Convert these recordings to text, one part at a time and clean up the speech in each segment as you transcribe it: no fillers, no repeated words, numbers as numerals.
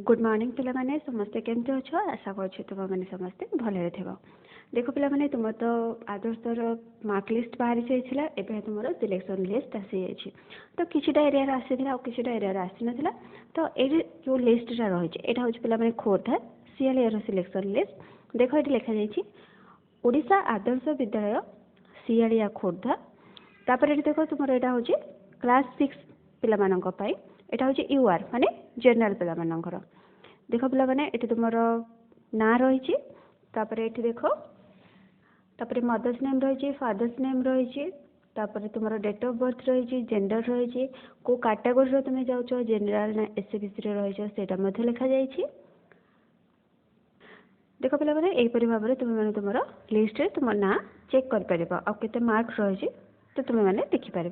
Good morning पिला माने समस्ते केमती अच्छ आशा कर तुम मैंने समस्ते भले थे। देख पिला माने तुम तो आदर्शर मार्क लिस्ट बाहरी जाइए एवं तुम सिलेक्शन लिस्ट आसी जाइए तो किसीटा एरिया आसाला किसीटा एरिया आसी ना तो ये जो लिस्टा रही है हूँ पे खोर्धा सीआलीआर सिलेक्शन लिस्ट देख ये लिखा जाइए ओडिशा आदर्श विद्यालय सीआलीआ खोर्धा तापर ये देख तुम यहाँ हूँ क्लास 6 पाई एटा हूँ यूआर माने जनरल पिला मानकर देख पिला माने एटी तुम ना रही तापर देख तापर मदर्स नेम रही फादर्स नेम रही तापर तुम डेट ऑफ बर्थ रही जेंडर रही को कैटेगरी तुम जाओ जनरल ना एससीबीसी रही से लिखा जाइए। देख पिला माने एपरी भाव में तुम मैंने तुम लिस्ट तुम ना चेक कर मार्क रही तो तुम मैंने देखिपार।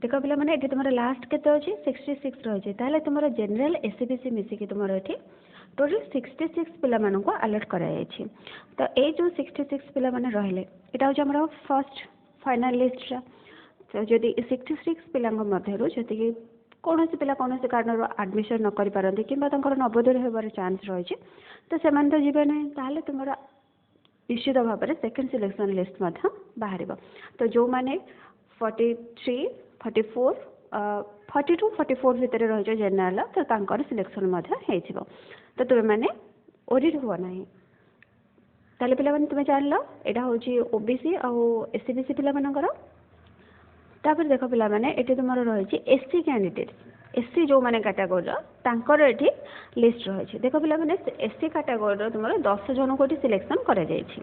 देख पिला माने ये तुम लास्ट केते अच्छी 66 रही है तुम जनरल एससीबीसी मिसिकी तुम ये टोटल 66 पिला मानक अलर्ट कराई तो ये जो 66 पिला माने रहिले एटा हूँ आम फर्स्ट फाइनल लिस्ट तो जदि 66 पिला मध्यरु जदि कौन पिला कौन कारण एडमिशन न करि पारंती किंबा तंकर नवोदय होबार चांस रही तो से तो जीवे ना ताले तुम निश्चित भाव में सेकेंड सिलेक्शन लिस्ट बाहर तो जो मैंने 43 44 42 44 भितर रही जेनेल तो तांकर सिलेक्शन तो तुम्हें मैंने ओरिड हुआ ना ताले पिला माने तुम्हें जान लो यहाँ हूँ ओबीसी आउ एससीबीसी पिला मानकर तापर देख पिला माने एटी तुम रही एससी कैंडिडेट एससी जो मैंने कैटेगोरी तांकर एटी लिस्ट रही देख पिला माने एससी कैटेगोरी तुम 10 जन को सिलेक्शन करा जायछि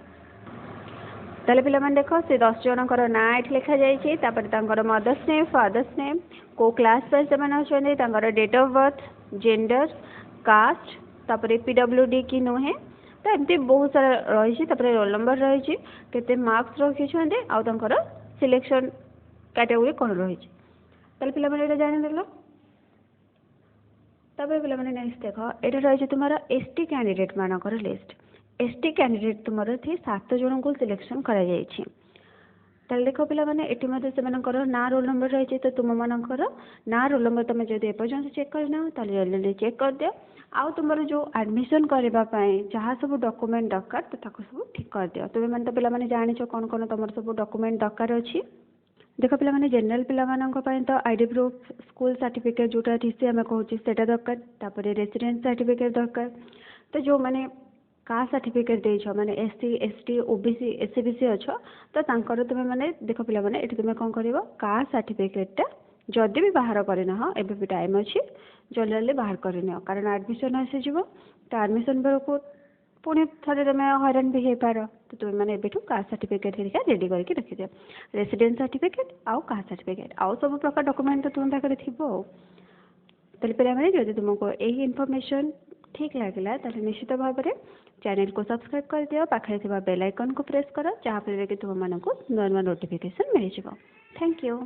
ताले पिला माने देख से 10 जनकर ना ये लिखा जाइए मदर्स नेम फादर्स नेम को क्लास वाइज से date of birth gender caste तापर पीडब्ल्यूडी कि नुहे तो एमती बहुत सारा रही रोल नंबर रही केते मार्क्स रखी आउर सिलेक्शन कैटेगोरी कौन रही ताले पिला माने जानिदेल तबे पिला माने नेक्स्ट देख ये रही तुम एसटी कैंडिडेट मानकर लिस्ट एसटी कैंडिडेट तुम थी 7 जन को सिलेक्शन करा जायछि ताले देख पिला माने एटी मध्ये सेमानकर ना रोल नंबर रही तो तुम मानकर ना रोल नंबर तुम जदि एपर्यंत चेक करना ताले जल्दी चेक कर दियो आउ तुम जो एडमिशन करने जहाँ सब डॉक्यूमेंट दरकार तो ताको सब ठीक कर दियो तुम्हें मैंने तो पिला माने जानिछ कौन कौन तुम सब डॉक्यूमेंट दरकार अच्छी देख पिला माने जनरल पिला मानक पय तो आईडी प्रूफ स्कूल सर्टिफिकेट जोटा टीसी आम कहूँ सेटा दरकार तापर रेसिडेंस सर्टिफिकेट दरकार तो जो मैंने कास्ट सर्टिफिकेट देछ माने एससी एसटी ओबीसी एससीबीसी अच्छ तो तांकर तुम्हें मैंने देख पिला माने एठी तुम्हें कौन करिवो कास्ट सर्टिफिकेटटा जदि भी बाहर करना एबे भी टाइम अच्छी जल्दी जल्दी बाहर करनी कारण एडमिशन आसीज तो एडमिशन बेलू पुणी थे तुम हईराण भी हो पार तो तुम्हें मैंने एबेठू कास्ट सर्टिफिकेट हेरिका रेडी करके रखिदियो रेसिडेंस सर्टिफिकेट आउ कास्ट सर्टिफिकेट आउ सब प्रकार डॉक्यूमेंट तो तुम पाखे थो ताले पिला माने जदि तुमको यही इनफॉरमेशन ठीक लगे ताले निश्चित भाव में चैनल को सब्सक्राइब कर दियो पाखे बेल आइकन को प्रेस कर जहाँफल कि तुम मानक नुआ नुआ नोटिफिकेशन मिल जाए। Thank you.